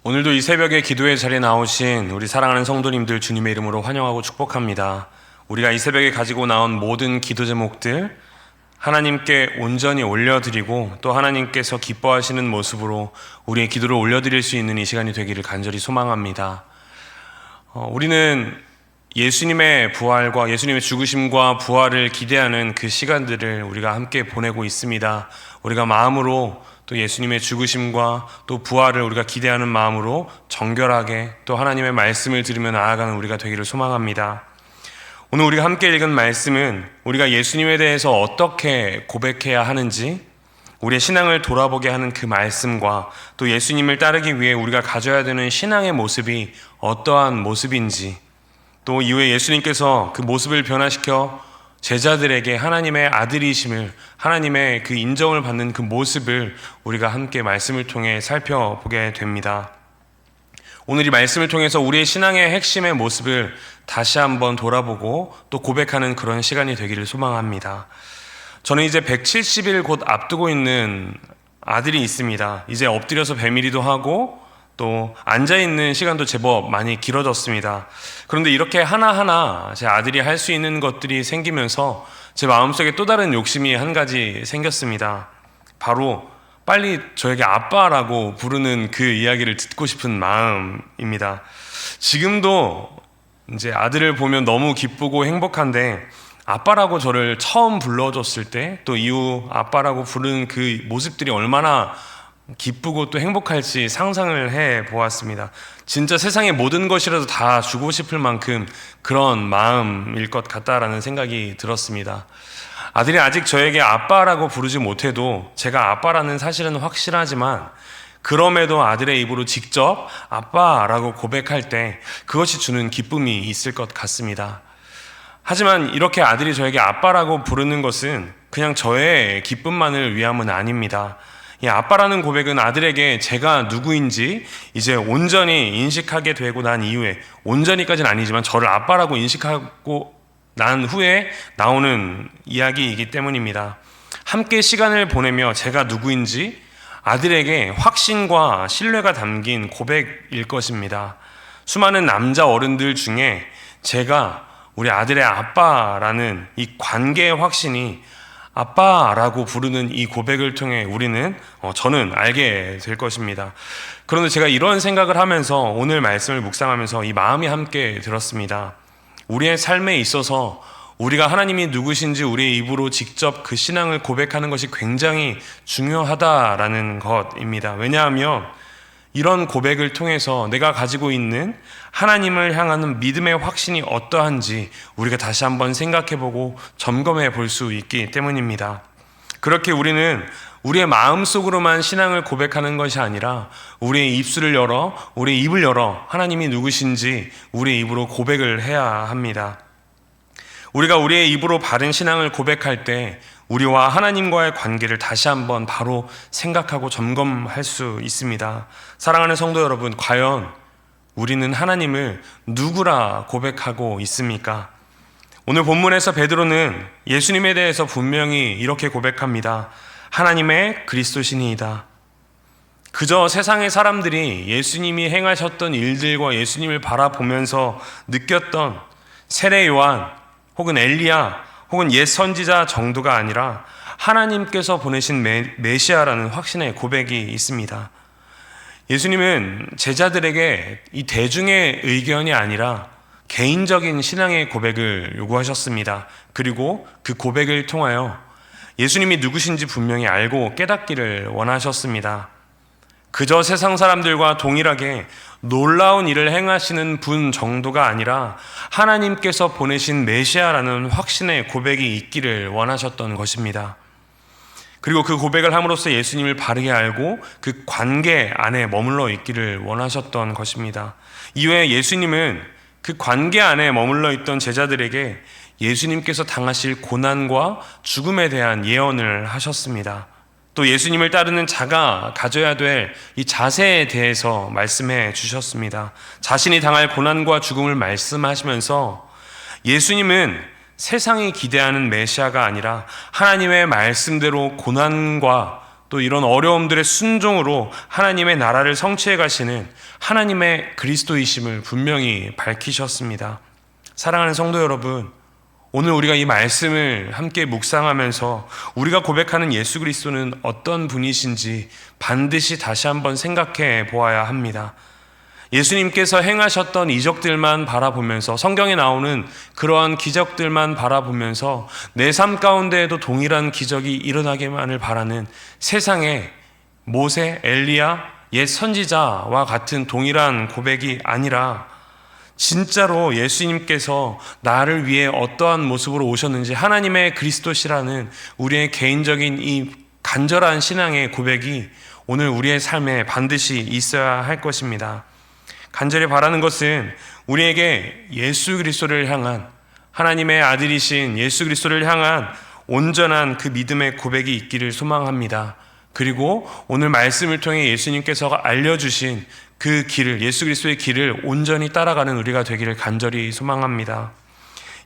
오늘도 이 새벽에 기도의 자리에 나오신 우리 사랑하는 성도님들 주님의 이름으로 환영하고 축복합니다. 우리가 이 새벽에 가지고 나온 모든 기도 제목들 하나님께 온전히 올려드리고 또 하나님께서 기뻐하시는 모습으로 우리의 기도를 올려드릴 수 있는 이 시간이 되기를 간절히 소망합니다. 우리는 예수님의 부활과 예수님의 죽으심과 부활을 기대하는 그 시간들을 우리가 함께 보내고 있습니다. 우리가 마음으로 또 예수님의 죽으심과 또 부활을 우리가 기대하는 마음으로 정결하게 또 하나님의 말씀을 들으며 나아가는 우리가 되기를 소망합니다. 오늘 우리가 함께 읽은 말씀은 우리가 예수님에 대해서 어떻게 고백해야 하는지, 우리의 신앙을 돌아보게 하는 그 말씀과 또 예수님을 따르기 위해 우리가 가져야 되는 신앙의 모습이 어떠한 모습인지, 또 이후에 예수님께서 그 모습을 변화시켜 제자들에게 하나님의 아들이심을, 하나님의 그 인정을 받는 그 모습을 우리가 함께 말씀을 통해 살펴보게 됩니다. 오늘 이 말씀을 통해서 우리의 신앙의 핵심의 모습을 다시 한번 돌아보고 또 고백하는 그런 시간이 되기를 소망합니다. 저는 이제 170일 곧 앞두고 있는 아들이 있습니다. 이제 엎드려서 배밀이도 하고 또 앉아있는 시간도 제법 많이 길어졌습니다. 그런데 이렇게 하나하나 제 아들이 할 수 있는 것들이 생기면서 제 마음속에 또 다른 욕심이 한 가지 생겼습니다. 바로 빨리 저에게 아빠라고 부르는 그 이야기를 듣고 싶은 마음입니다. 지금도 이제 아들을 보면 너무 기쁘고 행복한데, 아빠라고 저를 처음 불러줬을 때 또 이후 아빠라고 부르는 그 모습들이 얼마나 기쁘고 또 행복할지 상상을 해 보았습니다. 진짜 세상의 모든 것이라도 다 주고 싶을 만큼 그런 마음일 것 같다라는 생각이 들었습니다. 아들이 아직 저에게 아빠라고 부르지 못해도 제가 아빠라는 사실은 확실하지만, 그럼에도 아들의 입으로 직접 아빠라고 고백할 때 그것이 주는 기쁨이 있을 것 같습니다. 하지만 이렇게 아들이 저에게 아빠라고 부르는 것은 그냥 저의 기쁨만을 위함은 아닙니다. 이 아빠라는 고백은 아들에게 제가 누구인지 이제 온전히 인식하게 되고 난 이후에, 온전히까지는 아니지만 저를 아빠라고 인식하고 난 후에 나오는 이야기이기 때문입니다. 함께 시간을 보내며 제가 누구인지 아들에게 확신과 신뢰가 담긴 고백일 것입니다. 수많은 남자 어른들 중에 제가 우리 아들의 아빠라는 이 관계의 확신이, 아빠라고 부르는 이 고백을 통해 저는 알게 될 것입니다. 그런데 제가 이런 생각을 하면서 오늘 말씀을 묵상하면서 이 마음이 함께 들었습니다. 우리의 삶에 있어서 우리가 하나님이 누구신지 우리의 입으로 직접 그 신앙을 고백하는 것이 굉장히 중요하다라는 것입니다. 왜냐하면 이런 고백을 통해서 내가 가지고 있는 하나님을 향하는 믿음의 확신이 어떠한지 우리가 다시 한번 생각해보고 점검해 볼 수 있기 때문입니다. 그렇게 우리는 우리의 마음속으로만 신앙을 고백하는 것이 아니라 우리의 입술을 열어, 우리의 입을 열어 하나님이 누구신지 우리의 입으로 고백을 해야 합니다. 우리가 우리의 입으로 바른 신앙을 고백할 때 우리와 하나님과의 관계를 다시 한번 바로 생각하고 점검할 수 있습니다. 사랑하는 성도 여러분, 과연 우리는 하나님을 누구라 고백하고 있습니까? 오늘 본문에서 베드로는 예수님에 대해서 분명히 이렇게 고백합니다. 하나님의 그리스도시니이다. 그저 세상의 사람들이 예수님이 행하셨던 일들과 예수님을 바라보면서 느꼈던 세례 요한 혹은 엘리야 혹은 옛 선지자 정도가 아니라 하나님께서 보내신 메시아라는 확신의 고백이 있습니다. 예수님은 제자들에게 이 대중의 의견이 아니라 개인적인 신앙의 고백을 요구하셨습니다. 그리고 그 고백을 통하여 예수님이 누구신지 분명히 알고 깨닫기를 원하셨습니다. 그저 세상 사람들과 동일하게 놀라운 일을 행하시는 분 정도가 아니라 하나님께서 보내신 메시아라는 확신의 고백이 있기를 원하셨던 것입니다. 그리고 그 고백을 함으로써 예수님을 바르게 알고 그 관계 안에 머물러 있기를 원하셨던 것입니다. 이외에 예수님은 그 관계 안에 머물러 있던 제자들에게 예수님께서 당하실 고난과 죽음에 대한 예언을 하셨습니다. 또 예수님을 따르는 자가 가져야 될 이 자세에 대해서 말씀해 주셨습니다. 자신이 당할 고난과 죽음을 말씀하시면서 예수님은 세상이 기대하는 메시아가 아니라 하나님의 말씀대로 고난과 또 이런 어려움들의 순종으로 하나님의 나라를 성취해 가시는 하나님의 그리스도이심을 분명히 밝히셨습니다. 사랑하는 성도 여러분, 오늘 우리가 이 말씀을 함께 묵상하면서 우리가 고백하는 예수 그리스도는 어떤 분이신지 반드시 다시 한번 생각해 보아야 합니다. 예수님께서 행하셨던 이적들만 바라보면서, 성경에 나오는 그러한 기적들만 바라보면서 내 삶 가운데에도 동일한 기적이 일어나기만을 바라는 세상에 모세, 엘리야, 옛 선지자와 같은 동일한 고백이 아니라 진짜로 예수님께서 나를 위해 어떠한 모습으로 오셨는지 하나님의 그리스도시라는 우리의 개인적인 이 간절한 신앙의 고백이 오늘 우리의 삶에 반드시 있어야 할 것입니다. 간절히 바라는 것은 우리에게 예수 그리스도를 향한, 하나님의 아들이신 예수 그리스도를 향한 온전한 그 믿음의 고백이 있기를 소망합니다. 그리고 오늘 말씀을 통해 예수님께서 알려주신 그 길을, 예수 그리스도의 길을 온전히 따라가는 우리가 되기를 간절히 소망합니다.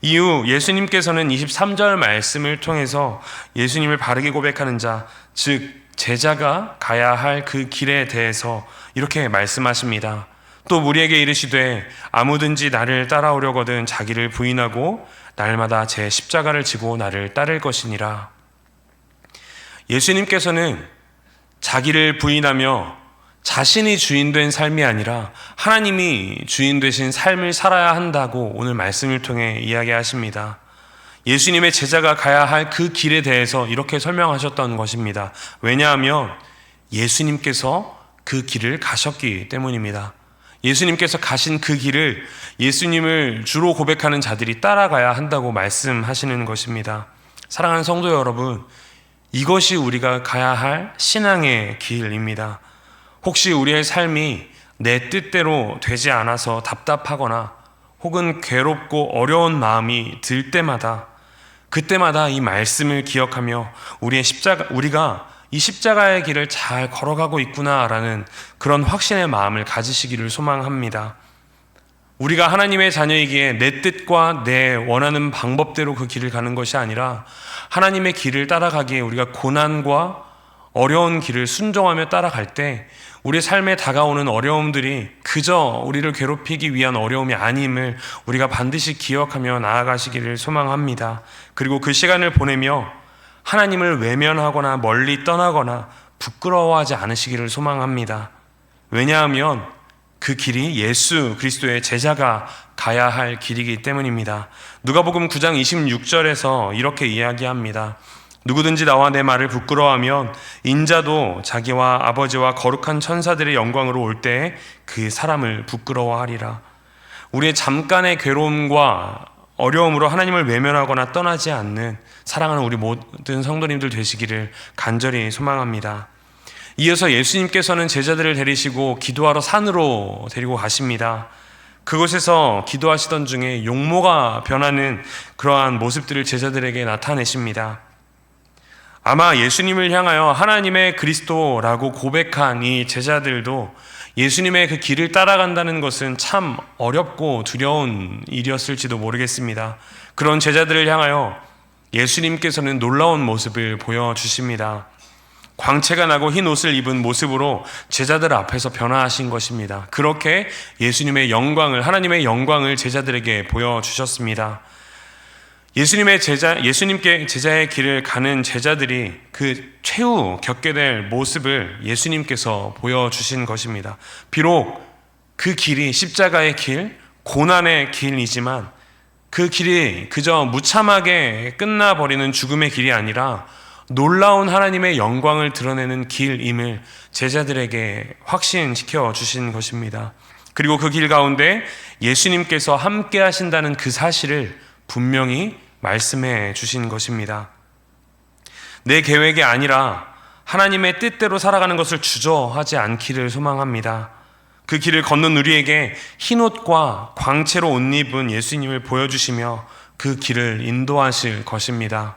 이후 예수님께서는 23절 말씀을 통해서 예수님을 바르게 고백하는 자, 즉 제자가 가야 할 그 길에 대해서 이렇게 말씀하십니다. 또 우리에게 이르시되 아무든지 나를 따라오려거든 자기를 부인하고 날마다 제 십자가를 지고 나를 따를 것이니라. 예수님께서는 자기를 부인하며 자신이 주인 된 삶이 아니라 하나님이 주인 되신 삶을 살아야 한다고 오늘 말씀을 통해 이야기하십니다. 예수님의 제자가 가야 할 그 길에 대해서 이렇게 설명하셨던 것입니다. 왜냐하면 예수님께서 그 길을 가셨기 때문입니다. 예수님께서 가신 그 길을 예수님을 주로 고백하는 자들이 따라가야 한다고 말씀하시는 것입니다. 사랑하는 성도 여러분, 이것이 우리가 가야 할 신앙의 길입니다. 혹시 우리의 삶이 내 뜻대로 되지 않아서 답답하거나 혹은 괴롭고 어려운 마음이 들 때마다, 그때마다 이 말씀을 기억하며 우리가 이 십자가의 길을 잘 걸어가고 있구나라는 그런 확신의 마음을 가지시기를 소망합니다. 우리가 하나님의 자녀이기에 내 뜻과 내 원하는 방법대로 그 길을 가는 것이 아니라 하나님의 길을 따라가기에 우리가 고난과 어려운 길을 순종하며 따라갈 때 우리 삶에 다가오는 어려움들이 그저 우리를 괴롭히기 위한 어려움이 아님을 우리가 반드시 기억하며 나아가시기를 소망합니다. 그리고 그 시간을 보내며 하나님을 외면하거나 멀리 떠나거나 부끄러워하지 않으시기를 소망합니다. 왜냐하면 그 길이 예수 그리스도의 제자가 가야 할 길이기 때문입니다. 누가복음 9장 26절에서 이렇게 이야기합니다. 누구든지 나와 내 말을 부끄러워하면 인자도 자기와 아버지와 거룩한 천사들의 영광으로 올 때에 그 사람을 부끄러워하리라. 우리의 잠깐의 괴로움과 어려움으로 하나님을 외면하거나 떠나지 않는 사랑하는 우리 모든 성도님들 되시기를 간절히 소망합니다. 이어서 예수님께서는 제자들을 데리시고 기도하러 산으로 데리고 가십니다. 그곳에서 기도하시던 중에 용모가 변하는 그러한 모습들을 제자들에게 나타내십니다. 아마 예수님을 향하여 하나님의 그리스도라고 고백한 이 제자들도 예수님의 그 길을 따라간다는 것은 참 어렵고 두려운 일이었을지도 모르겠습니다. 그런 제자들을 향하여 예수님께서는 놀라운 모습을 보여주십니다. 광채가 나고 흰 옷을 입은 모습으로 제자들 앞에서 변화하신 것입니다. 그렇게 예수님의 영광을, 하나님의 영광을 제자들에게 보여주셨습니다. 예수님께 제자의 길을 가는 제자들이 그 최후 겪게 될 모습을 예수님께서 보여주신 것입니다. 비록 그 길이 십자가의 길, 고난의 길이지만 그 길이 그저 무참하게 끝나버리는 죽음의 길이 아니라 놀라운 하나님의 영광을 드러내는 길임을 제자들에게 확신시켜 주신 것입니다. 그리고 그 길 가운데 예수님께서 함께 하신다는 그 사실을 분명히 말씀해 주신 것입니다. 내 계획이 아니라 하나님의 뜻대로 살아가는 것을 주저하지 않기를 소망합니다. 그 길을 걷는 우리에게 흰옷과 광채로 옷 입은 예수님을 보여주시며 그 길을 인도하실 것입니다.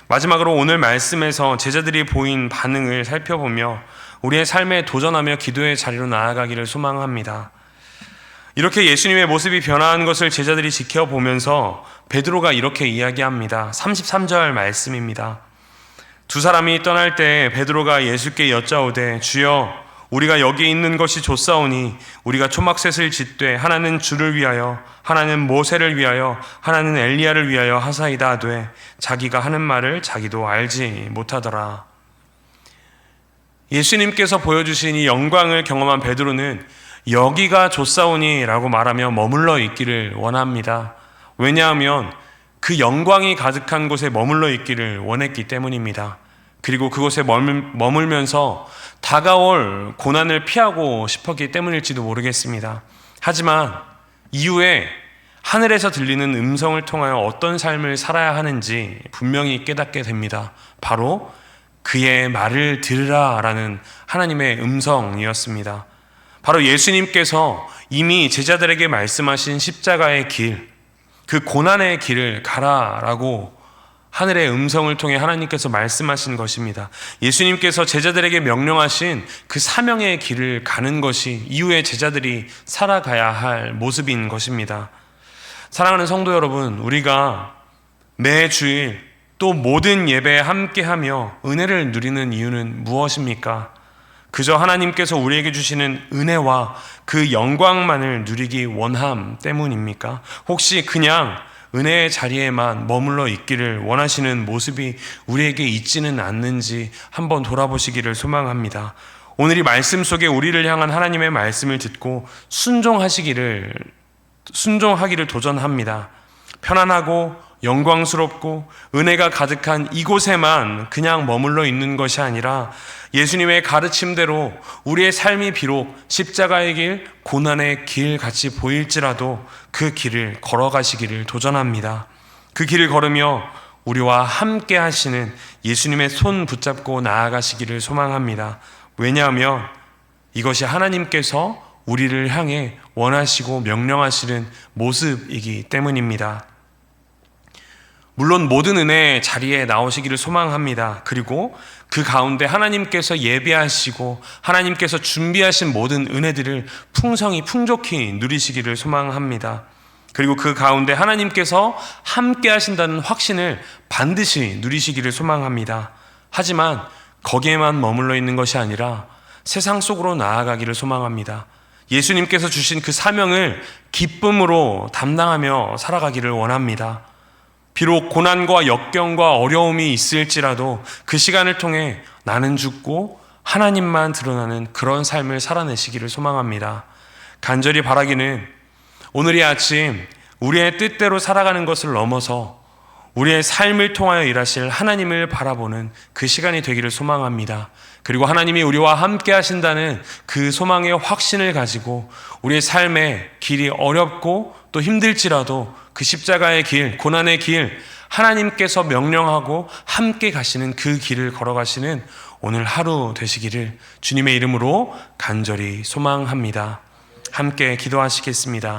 마지막으로 오늘 말씀에서 제자들이 보인 반응을 살펴보며 우리의 삶에 도전하며 기도의 자리로 나아가기를 소망합니다. 이렇게 예수님의 모습이 변화한 것을 제자들이 지켜보면서 베드로가 이렇게 이야기합니다. 33절 말씀입니다. 두 사람이 떠날 때 베드로가 예수께 여짜오되 주여 우리가 여기 있는 것이 좋사오니 우리가 초막셋을 짓되 하나는 주를 위하여 하나는 모세를 위하여 하나는 엘리야를 위하여 하사이다 하되 자기가 하는 말을 자기도 알지 못하더라. 예수님께서 보여주신 이 영광을 경험한 베드로는 여기가 좋사오니 라고 말하며 머물러 있기를 원합니다. 왜냐하면 그 영광이 가득한 곳에 머물러 있기를 원했기 때문입니다. 그리고 그곳에 머물면서 다가올 고난을 피하고 싶었기 때문일지도 모르겠습니다. 하지만 이후에 하늘에서 들리는 음성을 통하여 어떤 삶을 살아야 하는지 분명히 깨닫게 됩니다. 바로 그의 말을 들으라 라는 하나님의 음성이었습니다. 바로 예수님께서 이미 제자들에게 말씀하신 십자가의 길, 그 고난의 길을 가라라고 하늘의 음성을 통해 하나님께서 말씀하신 것입니다. 예수님께서 제자들에게 명령하신 그 사명의 길을 가는 것이 이후에 제자들이 살아가야 할 모습인 것입니다. 사랑하는 성도 여러분, 우리가 매 주일 또 모든 예배에 함께하며 은혜를 누리는 이유는 무엇입니까? 그저 하나님께서 우리에게 주시는 은혜와 그 영광만을 누리기 원함 때문입니까? 혹시 그냥 은혜의 자리에만 머물러 있기를 원하시는 모습이 우리에게 있지는 않는지 한번 돌아보시기를 소망합니다. 오늘 이 말씀 속에 우리를 향한 하나님의 말씀을 듣고 순종하기를 도전합니다. 편안하고 영광스럽고 은혜가 가득한 이곳에만 그냥 머물러 있는 것이 아니라 예수님의 가르침대로 우리의 삶이 비록 십자가의 길, 고난의 길 같이 보일지라도 그 길을 걸어가시기를 도전합니다. 그 길을 걸으며 우리와 함께 하시는 예수님의 손 붙잡고 나아가시기를 소망합니다. 왜냐하면 이것이 하나님께서 우리를 향해 원하시고 명령하시는 모습이기 때문입니다. 물론 모든 은혜의 자리에 나오시기를 소망합니다. 그리고 그 가운데 하나님께서 예비하시고 하나님께서 준비하신 모든 은혜들을 풍족히 누리시기를 소망합니다. 그리고 그 가운데 하나님께서 함께 하신다는 확신을 반드시 누리시기를 소망합니다. 하지만 거기에만 머물러 있는 것이 아니라 세상 속으로 나아가기를 소망합니다. 예수님께서 주신 그 사명을 기쁨으로 담당하며 살아가기를 원합니다. 비록 고난과 역경과 어려움이 있을지라도 그 시간을 통해 나는 죽고 하나님만 드러나는 그런 삶을 살아내시기를 소망합니다. 간절히 바라기는 오늘 이 아침 우리의 뜻대로 살아가는 것을 넘어서 우리의 삶을 통하여 일하실 하나님을 바라보는 그 시간이 되기를 소망합니다. 그리고 하나님이 우리와 함께 하신다는 그 소망의 확신을 가지고 우리의 삶의 길이 어렵고 또 힘들지라도 그 십자가의 길, 고난의 길, 하나님께서 명령하고 함께 가시는 그 길을 걸어가시는 오늘 하루 되시기를 주님의 이름으로 간절히 소망합니다. 함께 기도하시겠습니다.